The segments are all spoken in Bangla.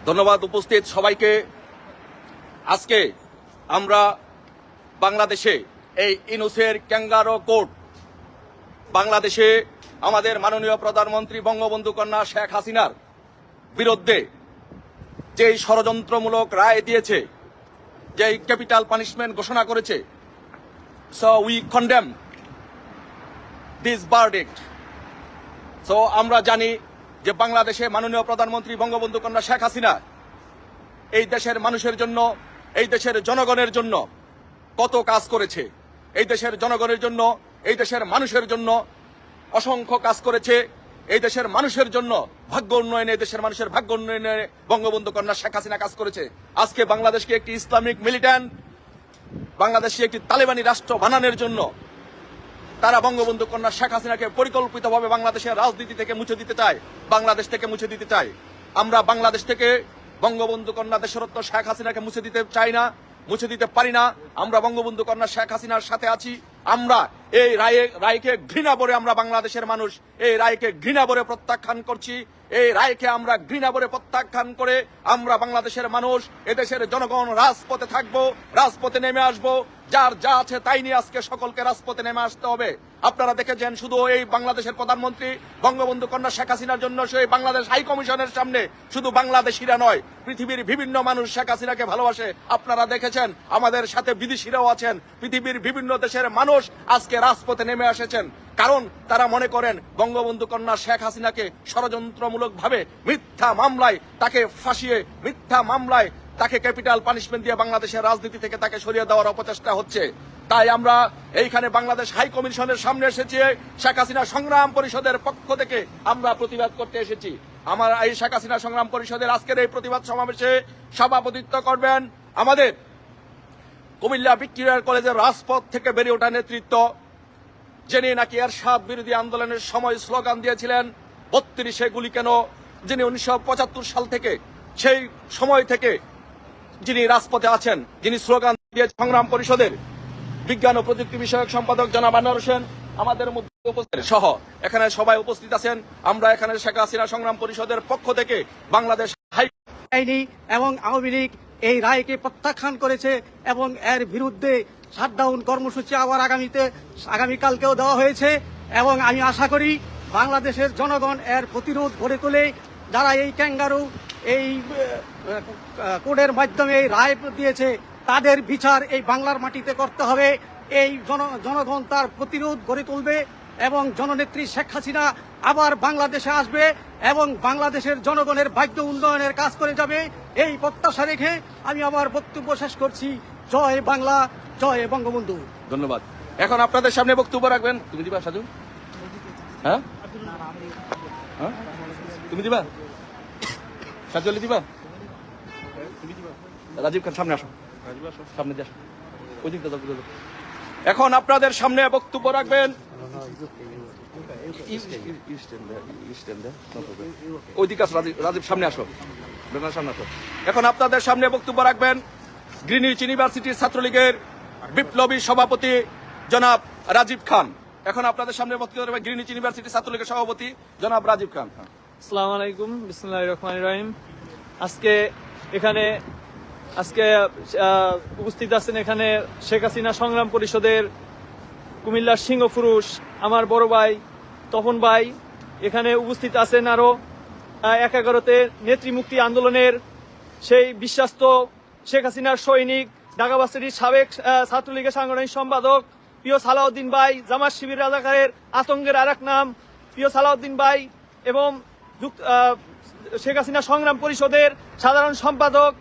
ধন্যবাদ উপস্থিত সবাইকে। আজকে আমরা বাংলাদেশে এই ইনুসের ক্যাঙ্গারো কোর্ট, বাংলাদেশে আমাদের মাননীয় প্রধানমন্ত্রী বঙ্গবন্ধু কন্যা শেখ হাসিনার বিরুদ্ধে যেই ষড়যন্ত্রমূলক রায় দিয়েছে, যেই ক্যাপিটাল পানিশমেন্ট ঘোষণা করেছে, so we condemn this verdict. So আমরা জানি যে বাংলাদেশে মাননীয় প্রধানমন্ত্রী বঙ্গবন্ধু কন্যা শেখ হাসিনা এই দেশের মানুষের জন্য, এই দেশের জনগণের জন্য কত কাজ করেছে। এই দেশের জনগণের জন্য, এই দেশের মানুষের জন্য অসংখ্য কাজ করেছে। এই দেশের মানুষের জন্য ভাগ্য উন্নয়নে, দেশের মানুষের ভাগ্য উন্নয়নে বঙ্গবন্ধু কন্যা শেখ হাসিনা কাজ করেছে। আজকে বাংলাদেশকে একটি ইসলামিক মিলিট্যান্ট, বাংলাদেশকে একটি তালেবানি রাষ্ট্র বানানোর জন্য তারা বঙ্গবন্ধু কন্যা শেখ হাসিনাকে পরিকল্পিতভাবে বাংলাদেশের রাজনীতি থেকে মুছে দিতে চায়, বাংলাদেশ থেকে মুছে দিতে চায়। আমরা বাংলাদেশ থেকে বঙ্গবন্ধু কন্যা দেশরত্ন শেখ হাসিনাকে মুছে দিতে চাই না, মুছে দিতে পারি না। আমরা বঙ্গবন্ধু কন্যা শেখ হাসিনার সাথে আছি। আমরা এই রায়কে ঘৃণা ভরে, আমরা বাংলাদেশের মানুষ এই রায়কে ঘৃণা ভরে প্রত্যাখ্যান করছি। এই রায়কে আমরা ঘৃণা ভরে প্রত্যাখ্যান করে আমরা বাংলাদেশের মানুষ, এদেশের জনগণ রাজপথে থাকবো, রাজপথে নেমে আসবো। যার যা আছে তাই নিয়ে আজকে সকলকে রাজপথে নেমে আসতে হবে। আপনারা দেখেছেন শুধু এই বাংলাদেশের প্রধানমন্ত্রী বঙ্গবন্ধু কন্যা শেখ হাসিনার জন্য সেই বাংলাদেশ হাই কমিশনের সামনে শুধু বাংলাদেশিরা নয়, পৃথিবীর বিভিন্ন মানুষ শেখ হাসিনাকে ভালোবাসে। আপনারা দেখেছেন আমাদের সাথে বিদেশিরাও আছেন। পৃথিবীর বিভিন্ন দেশের মানুষ আজকে রাজপথে নেমে এসেছেন, কারণ তারা মনে করেন বঙ্গবন্ধু কন্যা শেখ হাসিনাকে ষড়যন্ত্রমূলকভাবে মিথ্যা মামলায় তাকে ফাঁসিয়ে, মিথ্যা মামলায় তাকে ক্যাপিটাল পানিশমেন্ট দিয়ে বাংলাদেশের রাজনীতি থেকে তাকে সরিয়ে দেওয়ার অপচেষ্টা হচ্ছে। তাই আমরা এইখানে বাংলাদেশ হাই কমিশনের সামনে এসেছি, শেখ হাসিনা সংগ্রাম পরিষদের পক্ষ থেকে আমরা প্রতিবাদ করতে এসেছি। আমার এই শেখ হাসিনা সংগ্রাম পরিষদের আজকের এই প্রতিবাদ সমাবেশে সভাপতিত্ব করবেন আমাদের কুমিল্লা ভিক্টোরিয়া কলেজের রাজপথ থেকে বেরিয়ে ওঠা নেতৃত্ব, যিনি নাকি এরশাদ বিরোধী আন্দোলনের সময় স্লোগান দিয়েছিলেন ৩২-এ গুলি কেন, যিনি ১৯৭৫ সাল থেকে, সেই সময় থেকে যিনি রাজপথে আছেন, যিনি স্লোগান দিয়ে সংগ্রাম পরিষদের বিজ্ঞান ও প্রযুক্তি বিষয়ক সম্পাদক জনাব আনোয়ার হোসেন আমাদের মধ্যে উপস্থিত সহ এখানে সবাই উপস্থিত আছেন। আমরা এখানে শেখ হাসিনা সংগ্রাম পরিষদের পক্ষ থেকে বাংলাদেশ আইনি এবং আওয়ামী লীগ এই রায়কে প্রত্যাখ্যান করেছে এবং এর বিরুদ্ধে শাটডাউন কর্মসূচি আবার আগামীকালকেও দেওয়া হয়েছে। এবং আমি আশা করি বাংলাদেশের জনগণ এর প্রতিরোধ গড়ে তোলে। যারা এই ক্যাঙ্গারু এই কোডের মাধ্যমে এই রায় দিয়েছে, তাদের বিচার এই বাংলার মাটিতে করতে হবে। এই জনগণ তার প্রতিরোধ গড়ে তুলবে এবং জননেত্রী শেখ হাসিনা আবার বাংলাদেশে আসবে এবং বাংলাদেশের জনগণের ভাগ্য উন্নয়নের কাজ করে যাবে। এই প্রত্যাশা রেখে আমি আমার বক্তব্য শেষ করছি। জয় বাংলা, জয় বঙ্গবন্ধু। ধন্যবাদ। এখন আপনাদের সামনে বক্তব্য রাখবেন, তুমি দিবা সাজু? হ্যাঁ, তুমি দিবা? সাজু দিবা? রাজীব খান সামনে আসো, সামনে দিয়ে আসো, ওই দিকটা যাবো। এখন আপনাদের সামনে বক্তব্য রাখবেন ওই দিকে আসো, রাজীব সামনে আসো, সামনে আসো। এখন আপনাদের সামনে বক্তব্য রাখবেন গ্রিনিচ ইউনিভার্সিটির ছাত্রলীগের বিপ্লবী সভাপতি জনাব রাজীব খান। এখন আপনাদের সামনে বক্তব্য রাখবেন গ্রিনিচ ইউনিভার্সিটির ছাত্রলীগের সভাপতি জনাব রাজীব খান। আসসালামু আলাইকুম, বিসমিল্লাহির রহমানির রহিম। আজকে এখানে উপস্থিত আছেন এখানে শেখ হাসিনা সংগ্রাম পরিষদের কুমিল্লার সিংহপুরুষ আমার বড় ভাই তপন ভাই। এখানে উপস্থিত আছেন আরো ১১তে নেত্রী মুক্তি আন্দোলনের সেই বিশ্বাস্ত শেখ হাসিনার সৈনিক, ঢাকা ভার্সিটির সাবেক ছাত্রলীগের সাংগঠনিক সম্পাদক প্রিয় সালাউদ্দিন ভাই, জামাত শিবির রাজাকারের আতঙ্কের আর এক নাম প্রিয় সালাউদ্দিন ভাই, এবং শেখ হাসিনা সংগ্রাম পরিষদের সাধারণ সম্পাদক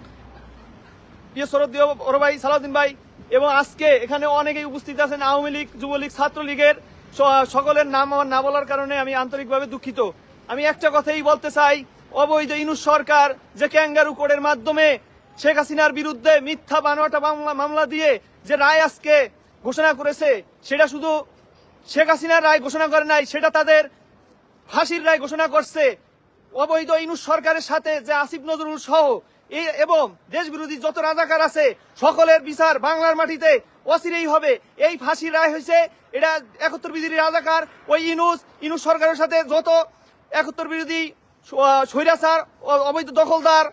প্রিয় শ্রদ্ধেয় বড় ভাই সালাউদ্দিন ভাই। এবং আজকে এখানে অনেকেই উপস্থিত আছেন আওয়ামী লীগ, যুবলীগ, ছাত্রলীগের। সকলের নাম আমার না বলার কারণে আমি আন্তরিকভাবে দুঃখিত। আমি একটা কথাই বলতে চাই, অবৈধ ইউনূস সরকার যে ক্যাঙ্গারু কোডের মাধ্যমে শেখ হাসিনার বিরুদ্ধে মিথ্যা বানোয়াটা মামলা দিয়ে যে রায় আজকে ঘোষণা করেছে, সেটা শুধু শেখ হাসিনার রায় ঘোষণা করে নাই, সেটা তাদের ফাঁসির রায় ঘোষণা করছে। অবৈধ ইউনূস সরকারের সাথে যে আসিফ নজরুল সহ এবং দেশ বিরোধী যত রাজাকার আছে সকলের বিচার বাংলার মাটিতে অচিরেই হবে। এই ফাঁসির রায় হয়েছে, এটা ৭১ বিরোধী রাজাকার ওই ইউনূস সরকারের সাথে যত ৭১ বিরোধী স্বৈরাচার, অবৈধ দখলদার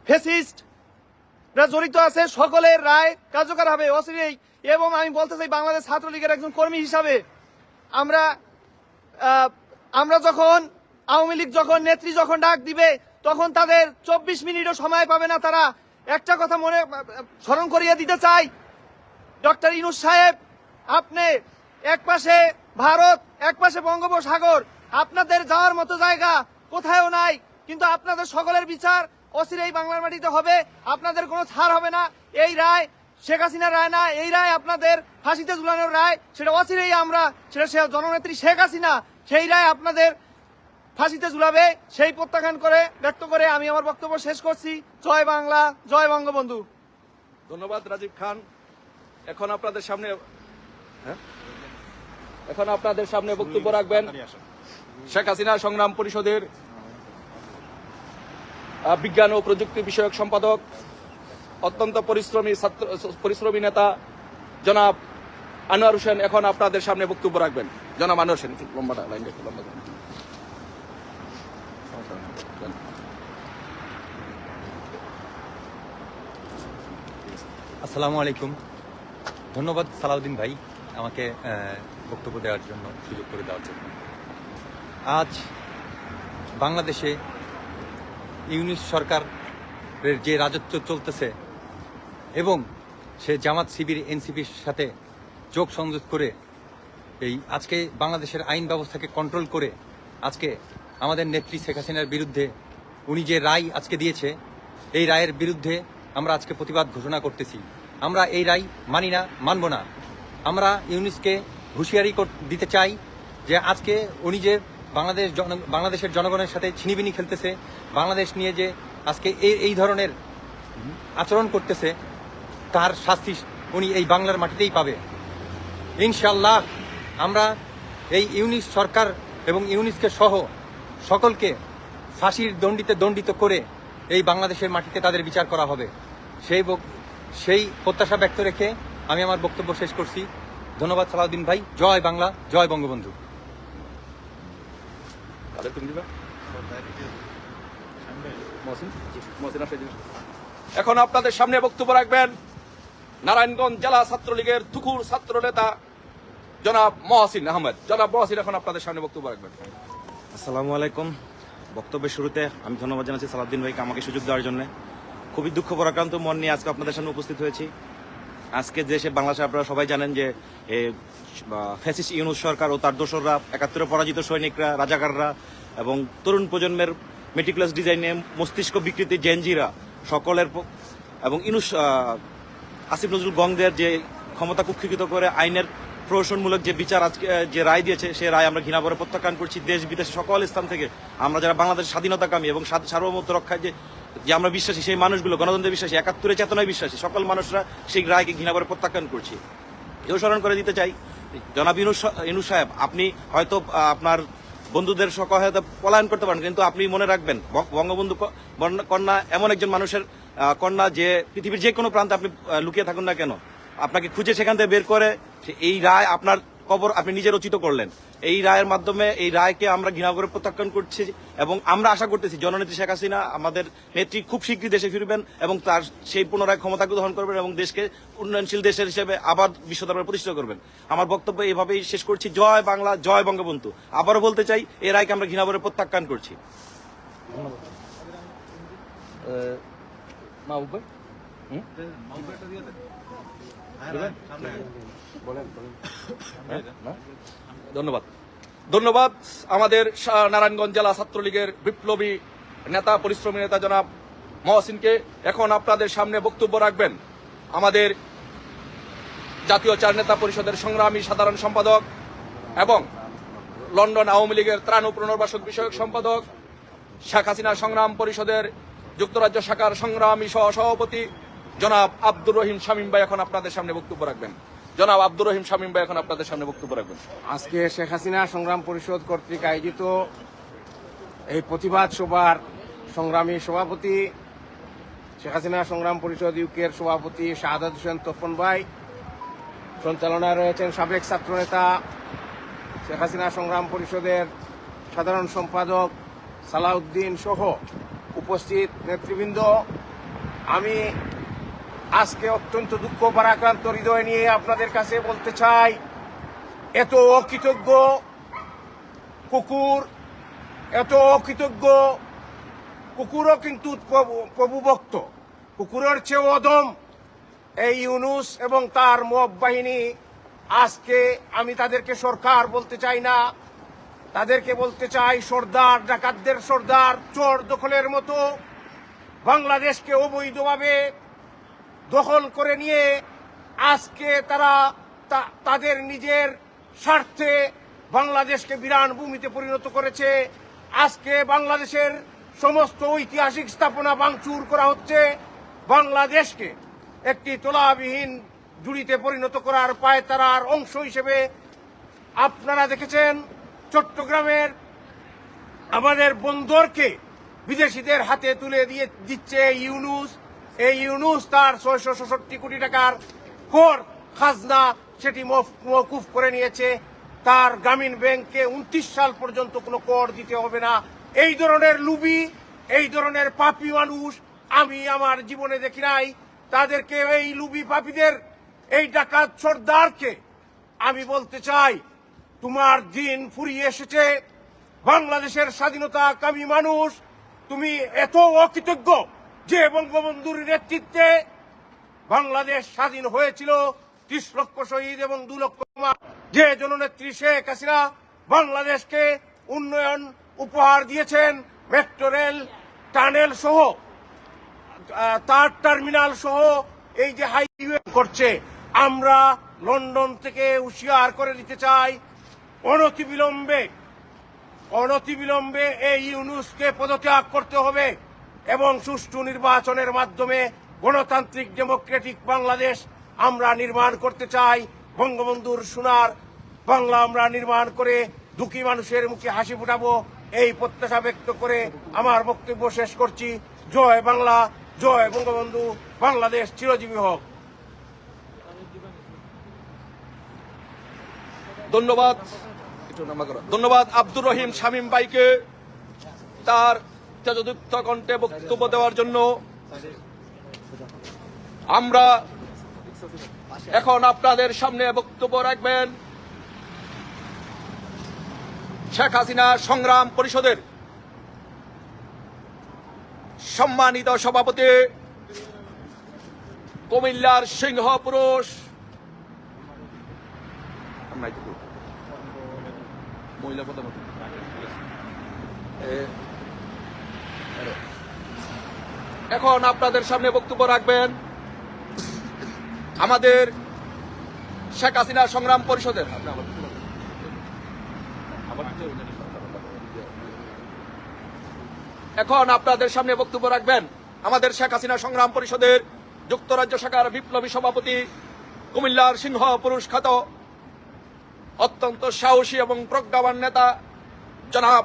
ফ্যাসিস্টরা জড়িত আছে সকলের রায় কার্যকর হবে অচিরেই। এবং আমি বলতে চাই বাংলাদেশ ছাত্রলীগের একজন কর্মী হিসাবে আমরা যখন আওয়ামী লীগ যখন নেত্রী যখন ডাক দিবে তখন তাদের 24 মিনিটও সময় পাবে না। তারা একটা কথা মনে স্মরণ করিয়ে দিতে চাই, ডক্টর ইউনূস সাহেব, আপনি এক পাশে ভারত, এক পাশে বঙ্গোপসাগর, আপনাদের যাওয়ার মতো জায়গা কোথাও নাই, কিন্তু আপনাদের সকলের বিচার অচিরেই বাংলার মাটিতে হবে। আপনাদের কোনো ছাড় হবে না। এই রায় শেখ হাসিনার রায় না, এই রায় আপনাদের ফাঁসিতে ঝুলানোর রায়, সেটা অচিরেই আমরা সেটা জননেত্রী শেখ হাসিনা সেই রায় আপনাদের ফাঁসিতে ঝুলাবে, সেই প্রত্যাখ্যান করে ব্যক্ত করে আমি আমার বক্তব্য শেষ করছি। জয় বাংলা, জয় বঙ্গবন্ধু। ধন্যবাদ রাজীব খান। এখন আপনাদের সামনে বক্তব্য রাখবেন শেখ হাসিনা সংগ্রাম পরিষদের বিজ্ঞান ও প্রযুক্তি বিষয়ক সম্পাদক, অত্যন্ত পরিশ্রমী নেতা জনাব আনোয়ার হোসেন। এখন আপনাদের সামনে বক্তব্য রাখবেন জনাব আনোয়ার হোসেন। লম্বাটা লাইনটা একটু লম্বা করেন। আসসালামু আলাইকুম। ধন্যবাদ সালাউদ্দিন ভাই আমাকে বক্তব্য দেওয়ার জন্য, সুযোগ করে দেওয়ার জন্য। আজ বাংলাদেশে ইউনূস সরকারের যে রাজত্ব চলতেছে এবং সে জামাত শিবির এনসিপির সাথে যোগ সংযোগ করে আজকে বাংলাদেশের আইন ব্যবস্থাকে কন্ট্রোল করে আজকে আমাদের নেত্রী শেখ হাসিনার বিরুদ্ধে উনি যে রায় আজকে দিয়েছে, এই রায়ের বিরুদ্ধে আমরা আজকে প্রতিবাদ ঘোষণা করতেছি। আমরা এই রায় মানি না, মানব না। আমরা ইউনূসকে হুঁশিয়ারি দিতে চাই যে আজকে উনি যে বাংলাদেশের জনগণের সাথে ছিনিবিনি খেলতেছে, বাংলাদেশ নিয়ে যে আজকে এই ধরনের আচরণ করতেছে, তার শাস্তি উনি এই বাংলার মাটিতেই পাবে ইনশাআল্লাহ। আমরা এই ইউনূস সরকার এবং ইউনূসকে সহ সকলকে ফাঁসির দণ্ডিত করে এই বাংলাদেশের মাটিতে তাদের বিচার করা হবে, সেই প্রত্যাশা ব্যক্ত রেখে আমি আমার বক্তব্য শেষ করছি। ধন্যবাদ সালাউদ্দিন ভাই। জয় বাংলা, জয় বঙ্গবন্ধু। এখন আপনাদের সামনে বক্তব্য রাখবেন নারায়ণগঞ্জ জেলা ছাত্রলীগের তুখুর ছাত্র নেতা জনাব মহসিন আহমেদ। জনাব মহসিন এখন আপনাদের সামনে বক্তব্য রাখবেন। আসসালামু আলাইকুম। বক্তব্যের শুরুতে আমি ধন্যবাদ জানাচ্ছি সালাউদ্দিন ভাইকে আমাকে সুযোগ দেওয়ার জন্য। খুবই দুঃখ পরাক্রান্ত মন নিয়ে আজকে আপনাদের সামনে উপস্থিত হয়েছি। আজকে দেশে বাংলাদেশে আপনারা সবাই জানেন যে ফ্যাসিস্ট ইউনূস সরকার ও তার দোসররা, ৭১ পরাজিত সৈনিকরা, রাজাকাররা এবং তরুণ প্রজন্মের মেটিকুলাস ডিজাইনে মস্তিষ্ক বিকৃতি জেনজিরা সকলের এবং আসিফ নজরুল গঙ্গের যে ক্ষমতা কুক্ষিগত করে আইনের প্রহসনমূলক যে বিচার আজকে যে রায় দিয়েছে, সে রায় আমরা ঘৃণাভরে প্রত্যাখ্যান করছি। দেশ বিদেশে সকল স্থান থেকে আমরা যারা বাংলাদেশের স্বাধীনতাকামী এবং সার্বভৌমত্ব রক্ষায় যে আমরা বিশ্বাসী, সেই মানুষগুলো গণতন্ত্রে বিশ্বাসী, ৭১ চেতনায় বিশ্বাসী সকল মানুষরা সেই রায়কে ঘৃণাভরে প্রত্যাখ্যান করছি। এও স্মরণ করে দিতে চাই, জনাব ইউনূস সাহেব, আপনি হয়তো আপনার বন্ধুদের সহায়তা পলায়ন করতে পারেন, কিন্তু আপনি মনে রাখবেন বঙ্গবন্ধু কন্যা এমন একজন মানুষের কন্যা যে পৃথিবীর যে কোনো প্রান্তে আপনি লুকিয়ে থাকুন না কেন, আপনাকে খুঁজে সেখান থেকে বের করে এই রায় আপনার কবর আপনি নিজে রচিত করলেন। এই রায়ের মাধ্যমে এই রায়কে আমরা ঘৃণা করে প্রত্যাখ্যান করছি এবং আমরা আশা করতেছি জননেত্রী শেখ হাসিনা আমাদের নেত্রী খুব শীঘ্রই দেশে ফিরবেন এবং তার সেই পুনরায় ক্ষমতাকে গ্রহণ করবেন এবং দেশকে উন্নয়নশীল দেশের হিসেবে আবার বিশ্ব দরবারে প্রতিষ্ঠা করবেন। আমার বক্তব্য এইভাবেই শেষ করছি। জয় বাংলা, জয় বঙ্গবন্ধু। আবারও বলতে চাই, এই রায়কে আমরা ঘৃণা করে প্রত্যাখ্যান করছি। ধন্যবাদ আমাদের নারায়ণগঞ্জ জেলা ছাত্রলীগের বিপ্লবী নেতা, পরিশ্রমী নেতা জনাব মহসিনকে। এখন আপনাদের সামনে বক্তব্য রাখবেন আমাদের জাতীয় চার নেতা পরিষদের সংগ্রামী সাধারণ সম্পাদক এবং লন্ডন আওয়ামী লীগের ত্রাণ ও পুনর্বাসন বিষয়ক সম্পাদক, শেখ হাসিনা সংগ্রাম পরিষদের যুক্তরাজ্য শাখার সংগ্রামী সহসভাপতি জনাব আব্দুর রহিম শামীম ভাই এখন আপনাদের সামনে বক্তব্য রাখবেন। জনাব আব্দুর রহিম শামীম ভাই এখন আপনাদের সামনে বক্তব্য রাখবেন। আজকে শেখ হাসিনা সংগ্রাম পরিষদ কর্তৃক আয়োজিত এই প্রতিবাদ সভার সংগ্রামী সভাপতি, শেখ হাসিনা সংগ্রাম পরিষদ ইউকের সভাপতি শাহাদাত হোসেন তপন ভাই, সঞ্চালনায় রয়েছেন সাবেক ছাত্রনেতা শেখ হাসিনা সংগ্রাম পরিষদের সাধারণ সম্পাদক সালাউদ্দিন সহ উপস্থিত নেতৃবৃন্দ, আমি আজকে অত্যন্ত দুঃখ ভারাক্রান্ত হৃদয় নিয়ে আপনাদের কাছে বলতে চাই, এত অকৃতজ্ঞ কুকুর, এত অকৃতজ্ঞ কুকুরও কিন্তু প্রভুভক্ত, কুকুরের চেয়েও অদম এই ইউনূস এবং তার মব বাহিনী। আজকে আমি তাদেরকে সরকার বলতে চাই না, তাদেরকে বলতে চাই সর্দার, ডাকাতদের সর্দার, চোর দখলের মতো বাংলাদেশকে অবৈধভাবে দখল করে নিয়ে আজকে তারা তাদের নিজের স্বার্থে বাংলাদেশকে বিরান ভূমিতে পরিণত করেছে। আজকে বাংলাদেশের সমস্ত ঐতিহাসিক স্থাপনা ভাঙচুর করা হচ্ছে, বাংলাদেশকে একটি তলাবিহীন জুড়িতে পরিণত করার পায়তারার অংশ হিসেবে আপনারা দেখেছেন চট্টগ্রামের আমাদের বন্দরকে বিদেশিদের হাতে তুলে দিচ্ছে ইউনূস। এই ইউনূস তার 666 কোটি টাকার কর খাজনা সেটি মওকুফ করে নিয়েছে। তার গ্রামীণ ব্যাংকে 29 সাল পর্যন্ত কোনো কর দিতে হবে না। এই ধরনের লুবি, এই ধরনের পাপী মানুষ আমি আমার জীবনে দেখি নাই। তাদেরকে, এই লুবি পাপীদের, এই ডাকাত সর্দারকে আমি বলতে চাই, তোমার দিন ফুরিয়ে এসেছে। বাংলাদেশের স্বাধীনতা কামী মানুষ, তুমি এত অকৃতজ্ঞ যে বঙ্গবন্ধুর নেতৃত্বে বাংলাদেশ স্বাধীন হয়েছিল। 30 লক্ষ শহীদ এবং 2 লক্ষ যে জননেত্রী শেখ হাসিনা বাংলাদেশকে উন্নয়ন উপহার দিয়েছেন, মেট্রো রেল, টানেল সহ, তার টার্মিনাল সহ এই যে হাইওয়ে করছে, আমরা লন্ডন থেকে হুঁশিয়ার করে দিতে চাই, অনতিবিলম্বে এই ইউনূসকে পদত্যাগ করতে হবে এবং সুষ্ঠু নির্বাচনের মাধ্যমে গণতান্ত্রিক ডেমোক্রেটিক বাংলাদেশ আমরা নির্মাণ করতে চাই। বঙ্গবন্ধুর সোনার বাংলা আমরা নির্মাণ করে দুঃখী মানুষের মুখে হাসি ফুটাবো, এই প্রত্যাশা ব্যক্ত করে আমার বক্তব্য শেষ করছি। জয় বাংলা, জয় বঙ্গবন্ধু, বাংলাদেশ চিরজীবী হোক। ধন্যবাদ আব্দুর রহিম শামীম ভাইকে তার তেজদীপ্ত কণ্ঠে বক্তব্য দেওয়ার জন্য। আমরা এখন আপনাদের সামনে বক্তব্য রাখবেন শেখ হাসিনা সংগ্রাম পরিষদের সম্মানিত সভাপতি, কুমিল্লার সিংহ পুরুষ মহিলা প্রধানমন্ত্রী এখন আপনাদের সামনে বক্তব্য রাখবেন আমাদের শেখ হাসিনা সংগ্রাম পরিষদের এখন আপনাদের সামনে বক্তব্য রাখবেন আমাদের শেখ হাসিনা সংগ্রাম পরিষদের যুক্তরাজ্য শাখার বিপ্লবী সভাপতি, কুমিল্লার সিংহ পুরুষ খ্যাত অত্যন্ত সাহসী এবং প্রজ্ঞাবান নেতা জনাব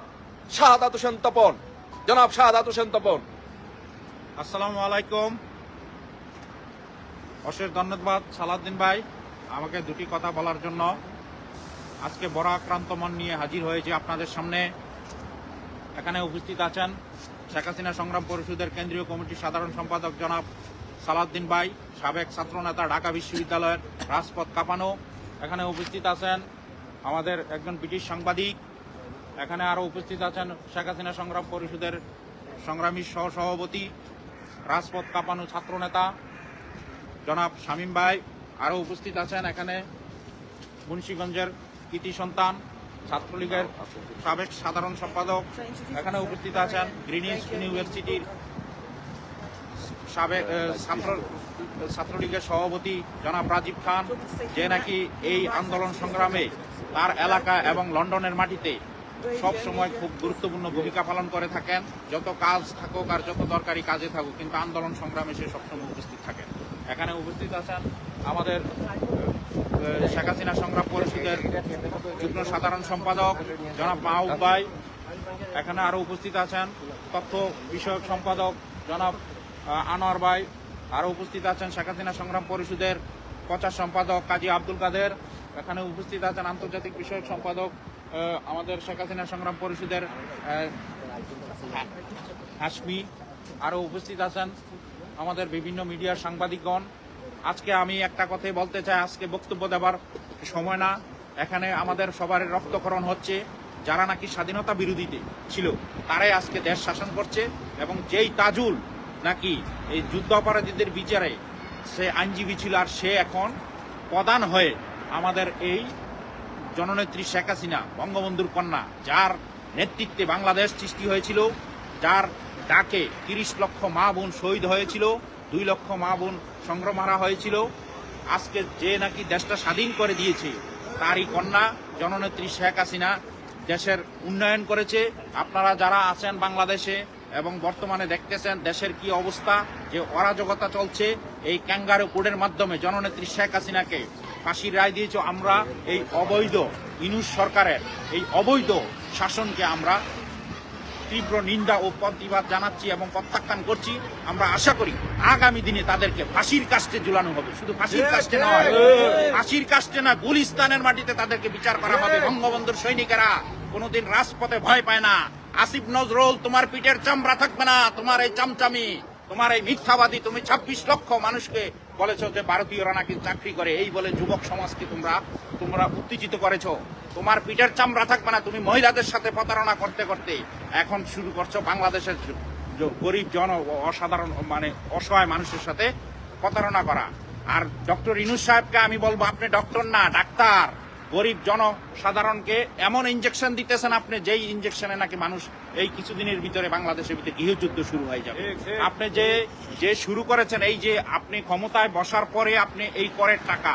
শাহাদাত হোসেন তপন। আসসালামু আলাইকুম। অশেষ ধন্যবাদ সালাউদ্দিন ভাই আমাকে দুটি কথা বলার জন্য। আজকে বড় আক্রান্ত মন নিয়ে হাজির হয়েছে আপনাদের সামনে। এখানে উপস্থিত আছেন শেখ হাসিনা সংগ্রাম পরিষদের কেন্দ্রীয় কমিটির সাধারণ সম্পাদক জনাব সালাউদ্দিন ভাই, সাবেক ছাত্রনেতা, ঢাকা বিশ্ববিদ্যালয়ের রাজপথ কাঁপানো। এখানে উপস্থিত আছেন আমাদের একজন ব্রিটিশ সাংবাদিক। এখানে আরও উপস্থিত আছেন শেখ হাসিনা সংগ্রাম পরিষদের সংগ্রামী সহসভাপতি, রাজপথ কাঁপানো ছাত্রনেতা জনাব শামীম ভাই। আরও উপস্থিত আছেন এখানে মুন্সিগঞ্জের কৃতি সন্তান, ছাত্রলীগের সাবেক সাধারণ সম্পাদক। এখানে উপস্থিত আছেন গ্রিনিচ ইউনিভার্সিটির সাবেক ছাত্রলীগের সভাপতি জনাব রাজীব খান, যে নাকি এই আন্দোলন সংগ্রামে তার এলাকা এবং লন্ডনের মাটিতে সব সময় খুব গুরুত্বপূর্ণ ভূমিকা পালন করে থাকেন। যত কাজ থাকুক আর যত দরকারি কাজে থাকুক, কিন্তু আন্দোলন সংগ্রামে সে সবসময় উপস্থিত থাকেন। এখানে উপস্থিত আছেন আমাদের শেখ হাসিনা সংগ্রাম পরিষদের যুগ্ম সাধারণ সম্পাদক জনাব মাহবুব ভাই। এখানে আরও উপস্থিত আছেন তথ্য বিষয়ক সম্পাদক জনাব আনোয়ার ভাই। আরও উপস্থিত আছেন শেখ হাসিনা সংগ্রাম পরিষদের প্রচার সম্পাদক কাজী আব্দুল কাদের। এখানে উপস্থিত আছেন আন্তর্জাতিক বিষয়ক সম্পাদক আমাদের শেখ হাসিনা সংগ্রাম পরিষদের হাসমি। আরও উপস্থিত আছেন আমাদের বিভিন্ন মিডিয়ার সাংবাদিকগণ, আজকে আমি একটা কথাই বলতে চাই, আজকে বক্তব্য দেবার সময় না। এখানে আমাদের সবার রক্তক্ষরণ হচ্ছে। যারা নাকি স্বাধীনতা বিরোধীতে ছিল তারাই আজকে দেশ শাসন করছে, এবং যেই তাজুল নাকি এই যুদ্ধ অপরাধীদের বিচারে সে আইনজীবী ছিল, আর সে এখন প্রধান হয়ে আমাদের এই জননেত্রী শেখ হাসিনা, বঙ্গবন্ধুর কন্যা, যার নেতৃত্বে বাংলাদেশ সৃষ্টি হয়েছিল, যার ডাকে 30 লক্ষ মা বোন শহীদ হয়েছিল, 2 লক্ষ মা বোন সংগ্রাম মারা হয়েছিল, আজকে যে নাকি দেশটা স্বাধীন করে দিয়েছে তারই কন্যা জননেত্রী শেখ হাসিনা দেশের উন্নয়ন করেছে। আপনারা যারা আছেন বাংলাদেশে এবং বর্তমানে দেখতেছেন দেশের কি অবস্থা, যে অরাজকতা চলছে, এই ক্যাঙ্গারু কোডের মাধ্যমে জননেত্রী শেখ হাসিনাকে ফাঁসির রায় দিয়েছে। আমরা এই অবৈধ ইউনূস সরকারের এই অবৈধ শাসনকে আমরা তীব্র নিন্দা ও প্রতিবাদ জানাচ্ছি এবং প্রত্যাখ্যান করছি। আমরা আশা করি আগামী দিনে তাদেরকে ফাঁসির কাস্টে ঝুলানো হবে, শুধু ফাঁসির কাস্টে নয়, ফাঁসির কাস্টে না, গুলিস্তানের মাটিতে তাদেরকে বিচার করা হবে। বঙ্গবন্ধুর সৈনিকেরা কোনোদিন রাজপথে ভয় পায় না। আসিফ নজরুল, তোমার পিঠের চামড়া থাকবে না, তোমার এই চামচামি, তোমার এই মিথ্যাবাদী, তুমি 26 লক্ষ মানুষকে বলেছ যে ভারতীয়রা নাকি চাকরি করে, এই বলে যুবক সমাজকে তোমরা উত্তেজিত করেছো। তোমার পিঠের চামড়া থাকবে না। তুমি মহিলাদের সাথে প্রতারণা করতে করতে এখন শুরু করছো বাংলাদেশের গরিব অসাধারণ অসহায় মানুষের সাথে প্রতারণা করা। আর ডক্টর ইউনূস সাহেবকে আমি বলবো, আপনি ডক্টর না, ডাক্তার। গরিব জনসাধারণকে এমন ইনজেকশন দিতেছেন আপনি, যেই ইনজেকশনে নাকি মানুষ এই কিছুদিনের ভিতরে বাংলাদেশের ভিতরে গৃহযুদ্ধ শুরু হয়ে যাবে। আপনি যে শুরু করেছেন, এই যে আপনি ক্ষমতায় বসার পরে আপনি এই করের টাকা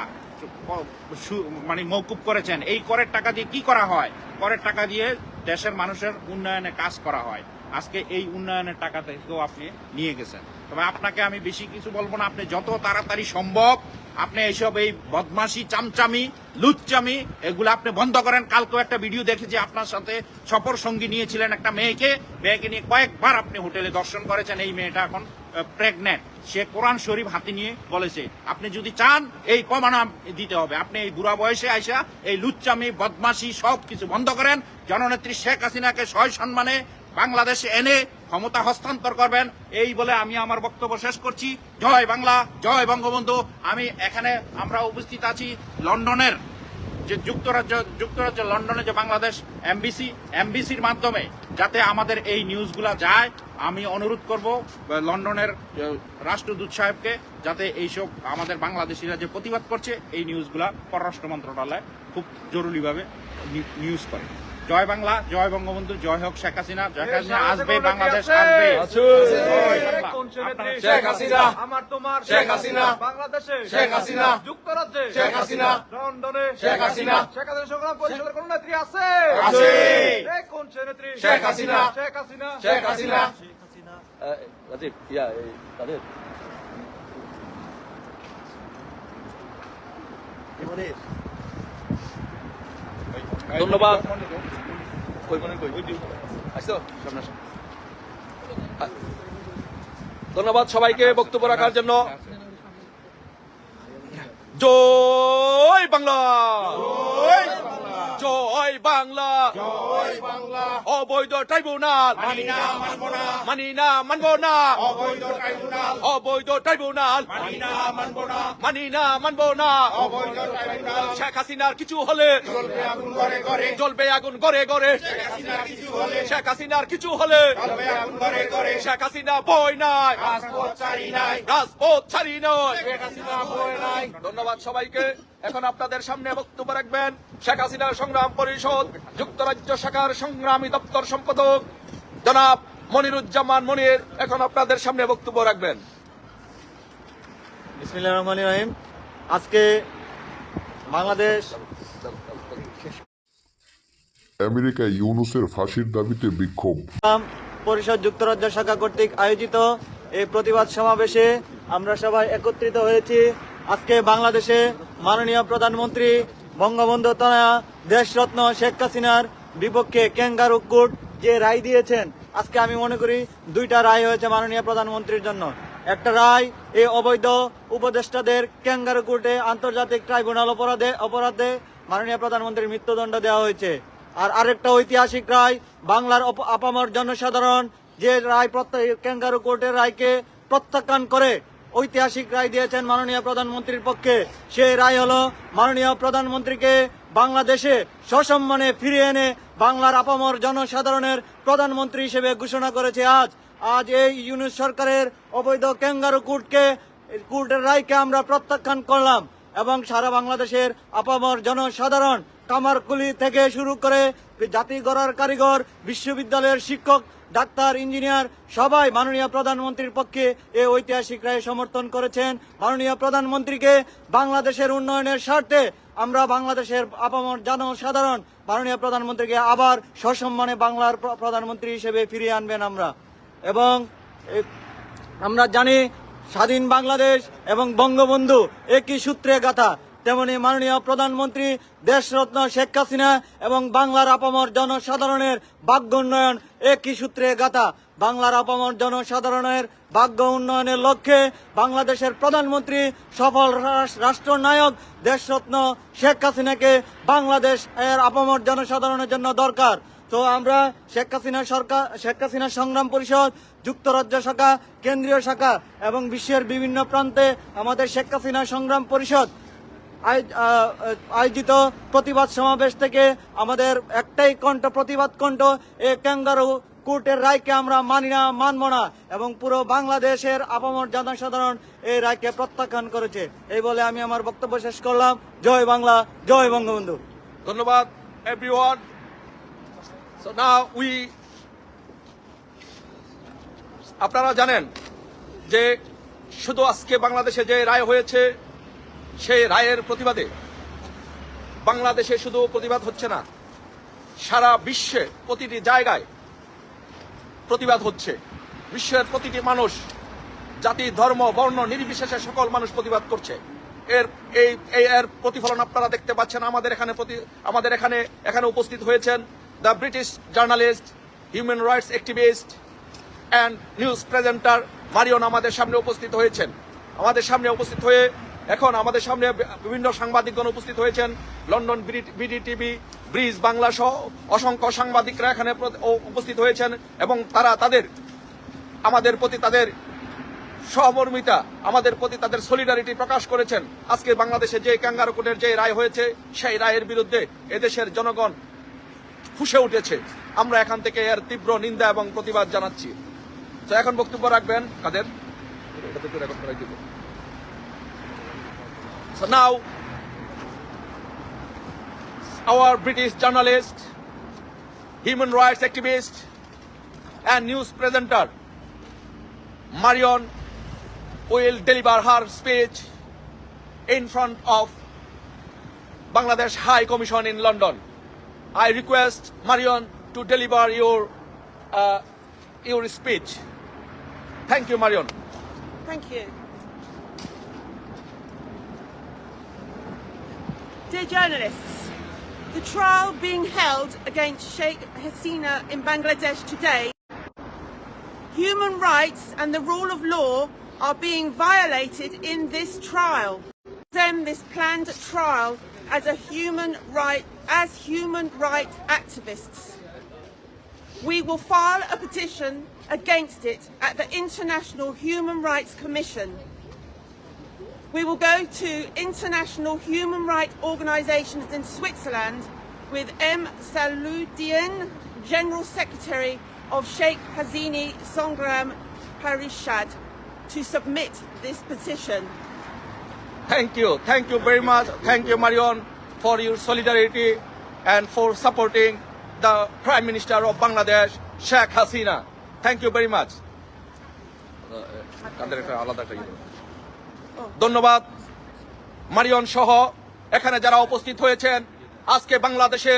মওকুফ করেছেন, এই করের টাকা দিয়ে কি করা হয়? করের টাকা দিয়ে দেশের মানুষের উন্নয়নে কাজ করা হয়। আজকে এই উন্নয়নের টাকা থেকেও আপনি নিয়ে গেছেন। তবে আপনাকে আমি বেশি কিছু বলবো না, আপনি যত তাড়াতাড়ি সম্ভব আপনি এইসব এই বদমাশি, চামচামি, লুচ্চামি এগুলো আপনি বন্ধ করেন। কালকেও একটা ভিডিও দেখেছি, আপনার সাথে সফর সঙ্গী নিয়েছিলেন একটা মেয়েকে নিয়ে কয়েকবার আপনি হোটেলে দর্শন করেছেন। এই মেয়েটা এখন প্রেগনেন্ট, সে কোরআন শরীফ হাতে নিয়ে বলেছে। আপনি যদি চান এই প্রমাণ দিতে হবে। আপনি এই বুড়া বয়সে আইসা এই লুচ্চামি, বদমাশি সব কিছু বন্ধ করেন। জননেত্রী শেখ হাসিনাকে সয় সম্মানে বাংলাদেশে এনে ক্ষমতা হস্তান্তর করবেন, এই বলে আমি আমার বক্তব্য শেষ করছি। জয় বাংলা, জয় বঙ্গবন্ধু। আমরা উপস্থিত আছি লন্ডনের যে যুক্তরাজ্য লন্ডনে যে বাংলাদেশ এমবিসির মাধ্যমে যাতে আমাদের এই নিউজগুলা যায়, আমি অনুরোধ করব লন্ডনের রাষ্ট্রদূত সাহেবকে যাতে এইসব আমাদের বাংলাদেশিরা যে প্রতিবাদ করছে এই নিউজগুলা পররাষ্ট্র মন্ত্রণালয় খুব জরুরিভাবে নিউজ করে। জয় বাংলা, জয় বঙ্গবন্ধু, জয় হোক শেখ হাসিনা। শেখ হাসিনা আসবে, বাংলাদেশ আসবে। শেখ হাসিনা, আমার তোমার শেখ হাসিনা, বাংলাদেশে শেখ হাসিনা, যুক্তরাজ্যে শেখ হাসিনা, লন্ডনে শেখ হাসিনা, শেখ হাসিনা সংগ্রাম পরিষদের কোন নেত্রী আছে? আছে। কোন নেত্রী? শেখ হাসিনা, শেখ হাসিনা, শেখ হাসিনা। রাজীব, তাদের ধন্যবাদ। ধন্যবাদ সবাইকে বক্তব্য রাখার জন্য। জয় বাংলা, জয় বাংলা, জয় বাংলা। অবৈধ ট্রাইব্যুনাল মানি না, মানবো না। মানি না, মানবো না। অবৈধ ট্রাইব্যুনাল অবৈধ ট্রাইব্যুনাল মানি না, মানবো না। মানি না, মানবো না। অবৈধ ট্রাইব্যুনাল শেখ হাসিনার কিছু হলে জ্বলবে আগুন ঘরে ঘরে। জ্বলবে আগুন ঘরে ঘরে। শেখ হাসিনার কিছু হলে শেখ হাসিনার কিছু হলে জ্বলবে আগুন ঘরে ঘরে। শেখ হাসিনা বই নাই, রাজপথ ছাড়ি নাই, রাজপথ ছাড়ি নয়। শেখ হাসিনা বয় নাই। ধন্যবাদ সবাইকে। এখন আপনাদের সামনে বক্তব্য রাখবেন শেখ হাসিনা সংগ্রাম পরিষদ যুক্তরাজ্য শাখার সংগ্রামী দপ্তর সম্পাদক জনাব মনিরুজ্জামান মনির। এখন আপনাদের সামনে বক্তব্য রাখবেন। বিসমিল্লাহির রহমানির রহিম। আজকে বাংলাদেশ আমেরিকায় ইউনূসের ফাঁসির দাবিতে বিক্ষোভ। পরিষদ যুক্তরাজ্য শাখা কর্তৃক আয়োজিত এই প্রতিবাদ সমাবেশে আমরা সবাই একত্রিত হয়েছি। আজকে বাংলাদেশে মাননীয় প্রধানমন্ত্রী বঙ্গবন্ধু তনয়া দেশরত্ন শেখ হাসিনার বিপক্ষে ক্যাঙ্গারু কোর্ট যে রায় দিয়েছেন, আজকে আমি মনে করি দুইটা রায় হয়েছে মাননীয় প্রধানমন্ত্রীর জন্য। একটা রায় এই অবৈধ উপদেষ্টাদের ক্যাঙ্গারু কোর্টে আন্তর্জাতিক ট্রাইব্যুনাল অপরাধে মাননীয় প্রধানমন্ত্রীর মৃত্যুদণ্ড দেওয়া হয়েছে। আর আরেকটা ঐতিহাসিক রায় বাংলার আপামর জনসাধারণ যে রায় ক্যাঙ্গারু কোর্টের রায়কে প্রত্যাখ্যান করে ঐতিহাসিক রায় দিয়েছেন মাননীয় প্রধানমন্ত্রীর পক্ষে। সেই রায় হলো মাননীয় প্রধানমন্ত্রীকে বাংলাদেশে সসম্মানে ফিরিয়ে এনে বাংলার আপামর জনসাধারণের প্রধানমন্ত্রী হিসেবে ঘোষণা করেছে। আজ এই ইউনূস সরকারের অবৈধ ক্যাঙ্গারু কোর্টের রায়কে আমরা প্রত্যাখ্যান করলাম এবং সারা বাংলাদেশের আপামর জনসাধারণ, কামারকুলি থেকে শুরু করে জাতি গড়ার কারিগর, বিশ্ববিদ্যালয়ের শিক্ষক, ডাক্তার, ইঞ্জিনিয়ার সবাই মাননীয় প্রধানমন্ত্রীর পক্ষে এই ঐতিহাসিক রায় সমর্থন করেছেন। মাননীয় প্রধানমন্ত্রীকে বাংলাদেশের উন্নয়নের স্বার্থে আমরা বাংলাদেশের আপামর জনসাধারণ মাননীয় প্রধানমন্ত্রীকে আবার সসম্মানে বাংলার প্রধানমন্ত্রী হিসেবে ফিরিয়ে আনবেন আমরা। এবং আমরা জানি স্বাধীন বাংলাদেশ এবং বঙ্গবন্ধু একই সূত্রে গাথা, তেমনি মাননীয় প্রধানমন্ত্রী দেশরত্ন শেখ হাসিনা এবং বাংলার আপামর জনসাধারণের ভাগ্য উন্নয়ন একই সূত্রে গাথা। বাংলার আপামর জনসাধারণের ভাগ্য উন্নয়নের লক্ষ্যে বাংলাদেশের প্রধানমন্ত্রী, সফল রাষ্ট্রনায়ক দেশরত্ন শেখ হাসিনাকে বাংলাদেশ এর আপামর জনসাধারণের জন্য দরকার। তো আমরা শেখ হাসিনা সংগ্রাম পরিষদ, যুক্তরাজ্য শাখা, কেন্দ্রীয় শাখা এবং বিশ্বের বিভিন্ন প্রান্তে আমাদের শেখ হাসিনা সংগ্রাম পরিষদ আয়োজিত প্রতিবাদ সমাবেশ থেকে আমাদের একটাই কণ্ঠ, প্রতিবাদ কণ্ঠ, এই ক্যাঙ্গারু কোর্টের রায়কে আমরা মানি না, মানব না এবং পুরো বাংলাদেশের আপামর জনসাধারণ এই রায়কে প্রত্যাখ্যান করেছে। এই বলে আমি আমার বক্তব্য শেষ করলাম। জয় বাংলা, জয় বঙ্গবন্ধু। ধন্যবাদ এভরিওয়ান। So now আপনারা জানেন যে শুধু আজকে বাংলাদেশে যে রায় হয়েছে সেই রায়ের প্রতিবাদে বাংলাদেশে শুধু প্রতিবাদ হচ্ছে না, সারা বিশ্বে প্রতিটি জায়গায় প্রতিবাদ হচ্ছে। বিশ্বের প্রতিটি মানুষ, জাতি, ধর্ম, বর্ণ নির্বিশেষে সকল মানুষ প্রতিবাদ করছে। এর প্রতিফলন আপনারা দেখতে পাচ্ছেন। আমাদের এখানে উপস্থিত হয়েছেন the British journalist, human rights activist and news presenter Marion আমাদের সামনে উপস্থিত হয়েছেন। আমাদের সামনে উপস্থিত হয়ে এখন আমাদের সামনে বিভিন্ন সাংবাদিকগণ উপস্থিত হয়েছেন। লন্ডন বিডিটিভি, ব্রিজ বাংলা সহ অসংখ্য সাংবাদিকরা এখানে উপস্থিত হয়েছেন এবং তারা আমাদের প্রতি তাদের সহমর্মিতা, আমাদের প্রতি তাদের সলিডারিটি প্রকাশ করেছেন। আজকে বাংলাদেশে যে ক্যাঙ্গারু কোর্টের যে রায় হয়েছে সেই রায়ের বিরুদ্ধে এদেশের জনগণ ফুঁসে উঠেছে। আমরা এখান থেকে এর তীব্র নিন্দা এবং প্রতিবাদ জানাচ্ছি। তো এখন বক্তব্য রাখবেন কাদের? So now our British journalist, human rights activist and news presenter Marion will deliver her speech in front of Bangladesh High Commission in London. I request Marion to deliver your speech. Thank you, Marion. Thank you. Dear journalists, the trial being held against Sheikh Hasina in Bangladesh today, human rights and the rule of law are being violated in this trial. Condemn this planned trial as human rights activists. We will file a petition against it at the International Human Rights Commission. We will go to international human rights organisations in Switzerland with M. Saludian, General Secretary of Sheikh Hasina Songram Parishad, to submit this petition. Thank you very much. Thank you, Marion, for your solidarity and for supporting the Prime Minister of Bangladesh, Sheikh Hasina. Thank you very much. ধন্যবাদ মারিয়ন সহ এখানে যারা উপস্থিত হয়েছেন। আজকে বাংলাদেশে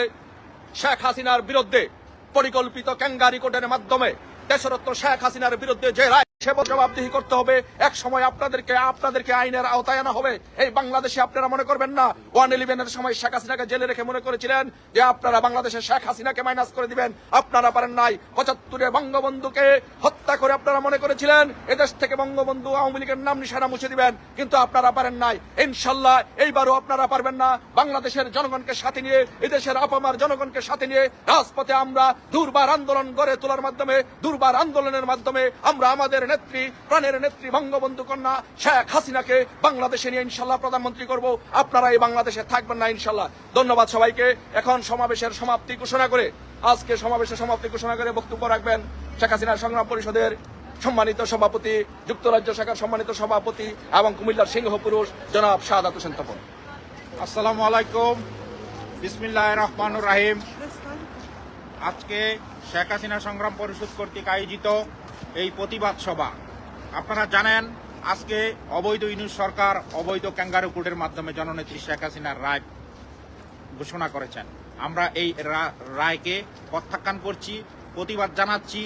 শেখ হাসিনার বিরুদ্ধে পরিকল্পিত ক্যাঙ্গারু কোর্টের মাধ্যমে দেশরত্ন শেখ হাসিনার বিরুদ্ধে যে রায়, সে জবাবদিহি করতে হবে। এক সময় আপনাদেরকে আইনের আওতায় আনা হবে। এই বাংলাদেশে আপনারা মনে করবেন না 111-এর সময় শেখ হাসিনাকে জেলে রেখে মনে করেছিলেন যে আপনারা বাংলাদেশে শেখ হাসিনাকে মাইনাস করে দিবেন। আপনারা পারেন নাই। 75-এ বঙ্গবন্ধুকে হত্যা করে আপনারা মনে করেছিলেন এদেশ থেকে বঙ্গবন্ধু আওয়ামী লীগের নাম নিশানা মুছে দিবেন, কিন্তু আপনারা পারেন নাই। ইনশাল্লাহ এইবারও আপনারা পারবেন না। বাংলাদেশের জনগণকে সাথে নিয়ে, এদেশের আপামার জনগণকে সাথে নিয়ে রাজপথে আমরা দুর্বার আন্দোলন গড়ে তোলার মাধ্যমে, দুর্বার আন্দোলনের মাধ্যমে আমরা আমাদের নেত্রী, প্রাণের নেত্রী বঙ্গবন্ধু কন্যা শেখ হাসিনাকে বাংলাদেশে নিয়ে ইনশাল্লাহ প্রধানমন্ত্রী করব। আপনারা এই বাংলাদেশে থাকবেন না ইনশাল্লাহ। ধন্যবাদ সবাইকে। এখন সমাবেশের সমাপ্তি ঘোষণা করে বক্তব্য রাখবেন শেখ হাসিনা সংগ্রাম পরিষদের সম্মানিত সভাপতি, যুক্তরাজ্য শাখার সম্মানিত সভাপতি এবং কুমিল্লার সিংহ পুরুষ জনাব শাহাদাত হোসেন তপন। আসসালামু আলাইকুম, বিসমিল্লাহির রহমানির রহিম। আজকে শেখ হাসিনা সংগ্রাম পরিষদ কর্তৃক আয়োজিত এই প্রতিবাদ সভা, আপনারা জানেন আজকে অবৈধ ইউনূস সরকার অবৈধ ক্যাঙ্গারু কোর্টের মাধ্যমে জননেত্রী শেখ হাসিনার রায় ঘোষণা করেছেন। আমরা এই রায়কে প্রত্যাখ্যান করছি, প্রতিবাদ জানাচ্ছি।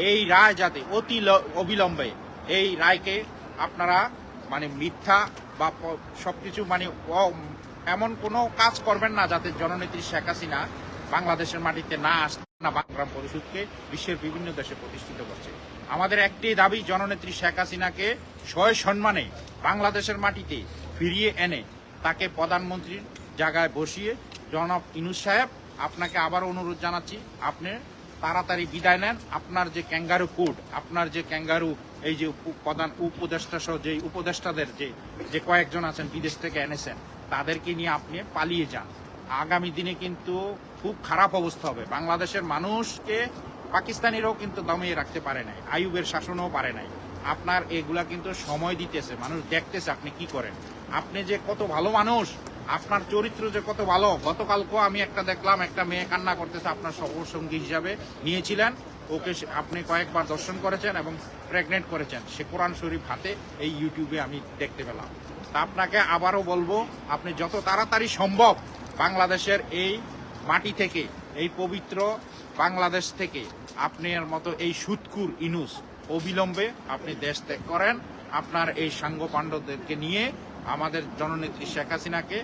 এই রায় যাতে অতি অবিলম্বে এই রায়কে আপনারা মিথ্যা বা সবকিছু এমন কোনো কাজ করবেন না যাতে জননেত্রী শেখ হাসিনা বাংলাদেশের মাটিতে না আসতে না সংগ্রাম পরিষদকে বিশ্বের বিভিন্ন দেশে প্রতিষ্ঠিত করছে। আমাদের একটি দাবি, জননেত্রী শেখ হাসিনাকে সসম্মানে বাংলাদেশের মাটিতে ফিরিয়ে এনে তাকে প্রধানমন্ত্রীর জায়গায় বসিয়ে জনাব ইউনূস সাহেব, আপনাকে আবারও অনুরোধ জানাচ্ছি, আপনি তাড়াতাড়ি বিদায় নেন। আপনার যে ক্যাঙ্গারু কোড, আপনার যে ক্যাঙ্গারু এই যে প্রধান উপদেষ্টা সহ যে উপদেষ্টাদের যে কয়েকজন আছেন বিদেশ থেকে এনেছেন, তাদেরকে নিয়ে আপনি পালিয়ে যান। আগামী দিনে কিন্তু খুব খারাপ অবস্থা হবে। বাংলাদেশের মানুষকে পাকিস্তানিরাও কিন্তু দমিয়ে রাখতে পারে নাই, আইয়ুবের শাসনও পারে নাই। আপনার এগুলা কিন্তু সময় দিতেছে, মানুষ দেখতেছে আপনি কি করেন, আপনি যে কত ভালো মানুষ, আপনার চরিত্র যে কত ভালো। গতকালকেও আমি একটা দেখলাম, একটা মেয়ে কান্না করতেছে, আপনার সঙ্গী হিসাবে নিয়েছিলেন, ওকে আপনি কয়েকবার দর্শন করেছেন এবং প্রেগনেন্ট করেছেন। সে কোরআন শরীফ হাতে এই ইউটিউবে আমি দেখতে পেলাম। তা আপনাকে আবারও বলবো, আপনি যত তাড়াতাড়ি সম্ভব বাংলাদেশের এই মাটি থেকে, এই পবিত্র বাংলাদেশ থেকে আপনার মতো এই সুৎকুর ইউনূস অবিলম্বে আপনি দেশ ত্যাগ করেন। আপনার এই সাঙ্গ পাণ্ডবদেরকে নিয়ে আমাদের জননেত্রী শেখ হাসিনাকে।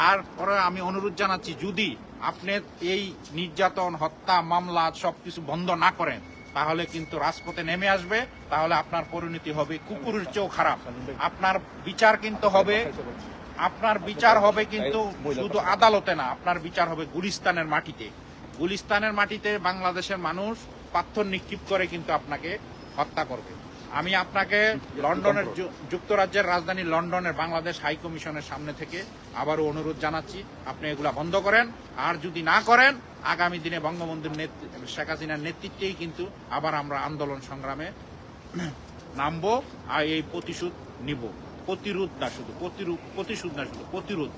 আর পরে আমি অনুরোধ জানাচ্ছি, যদি আপনি এই নির্যাতন, হত্যা, মামলা সবকিছু বন্ধ না করেন, তাহলে কিন্তু রাজপথে নেমে আসবে, তাহলে আপনার পরিণতি হবে কুকুরের চেয়েও খারাপ। আপনার বিচার কিন্তু হবে, আপনার বিচার হবে কিন্তু শুধু আদালতে না, আপনার বিচার হবে গুলিস্তানের মাটিতে। গুলিস্তানের মাটিতে বাংলাদেশের মানুষ পাথর নিক্ষেপ করে কিন্তু আপনাকে হত্যা করবে। আমি আপনাকে লন্ডনের, যুক্তরাজ্যের রাজধানী লন্ডনের বাংলাদেশ হাই কমিশনের সামনে থেকে আবারও অনুরোধ জানাচ্ছি, আপনি এগুলা বন্ধ করেন। আর যদি না করেন, আগামী দিনে বঙ্গবন্ধুর শেখ হাসিনার নেতৃত্বেই কিন্তু আবার আমরা আন্দোলন সংগ্রামে নামবো আর এই প্রতিশোধ নিব। প্রতিশোধ না শুধু প্রতিরোধ,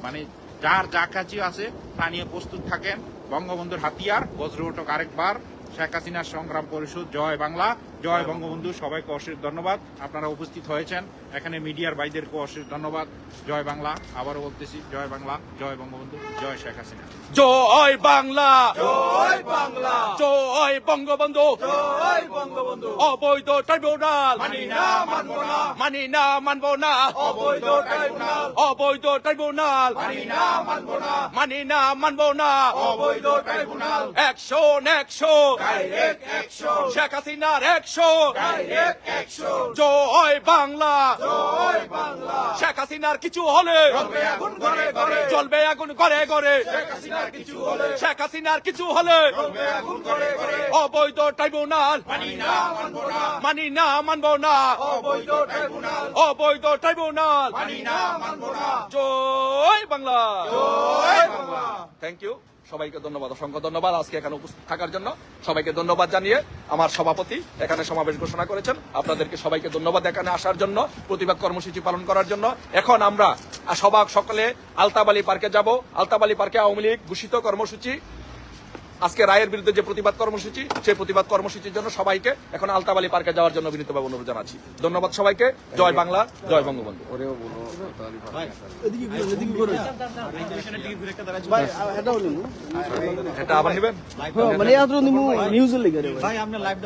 যার যা কাছে আছে তা নিয়ে প্রস্তুত থাকেন। বঙ্গবন্ধুর হাতিয়ার বজ্র ওঠক আরেকবার। শেখ হাসিনার সংগ্রাম পরিষদ জয় বাংলা, জয় বঙ্গবন্ধু। সবাইকে অশেষ ধন্যবাদ, আপনারা উপস্থিত হয়েছেন। এখানে মিডিয়ার ভাইদেরকে অশেষ ধন্যবাদ। জয় বাংলা, আবারও বলতেছি, জয় বাংলা, জয় বঙ্গবন্ধু, জয় শেখ হাসিনা। জয় বাংলা, জয় বাংলা, জয় বঙ্গবন্ধু, জয় বঙ্গবন্ধু। অবৈধ ট্রাইব্যুনাল মানি না, মানবো না, মানি না, মানবো না। অবৈধ ট্রাইব্যুনাল, অবৈধ ট্রাইব্যুনাল মানি না, মানবো না, মানি না, মানবো না। অবৈধ tribunal action, action, direct action. Sheikh হাসিনার অ্যাকশন, ডাইরেক্ট অ্যাকশন। জয় বাংলা, জয় বাংলা। শেখ হাসিনার কিছু হলে জ্বলবে আগুন ঘরে ঘরে, জ্বলবে আগুন ঘরে ঘরে। শেখ হাসিনার কিছু হলে, শেখ হাসিনার কিছু হলে জ্বলবে আগুন ঘরে ঘরে। অবৈধ ট্রাইব্যুনাল মানি না, মানবো না, মানি না, মানবো না। অবৈধ ট্রাইব্যুনাল, অবৈধ ট্রাইব্যুনাল মানি না, মানবো না। জয় বাংলা, জয় বাংলা। থ্যাংক ইউ, সবাইকে ধন্যবাদ, অসংখ্য ধন্যবাদ আজকে এখানে উপস্থিত থাকার জন্য। সবাইকে ধন্যবাদ জানিয়ে আমার সভাপতি এখানে সমাবেশ ঘোষণা করেছেন। আপনাদেরকে সবাইকে ধন্যবাদ এখানে আসার জন্য, প্রতিবাদ কর্মসূচি পালন করার জন্য। এখন আমরা সকলে আলতাবালি পার্কে যাব। আলতাবালি পার্কে আওয়ামী লীগ ঘোষিত কর্মসূচি, আজকে রায়ের বিরুদ্ধে যে প্রতিবাদ কর্মসূচি, সেই প্রতিবাদ কর্মসূচির জন্য সবাইকে এখন আলতাবালি পার্কে যাওয়ার জন্য বিনীতভাবে অনুরোধ জানাচ্ছি। ধন্যবাদ সবাইকে। জয় বাংলা, জয় বঙ্গবন্ধু। এটা আবার নেবেন ভাই, আমরা লাইভ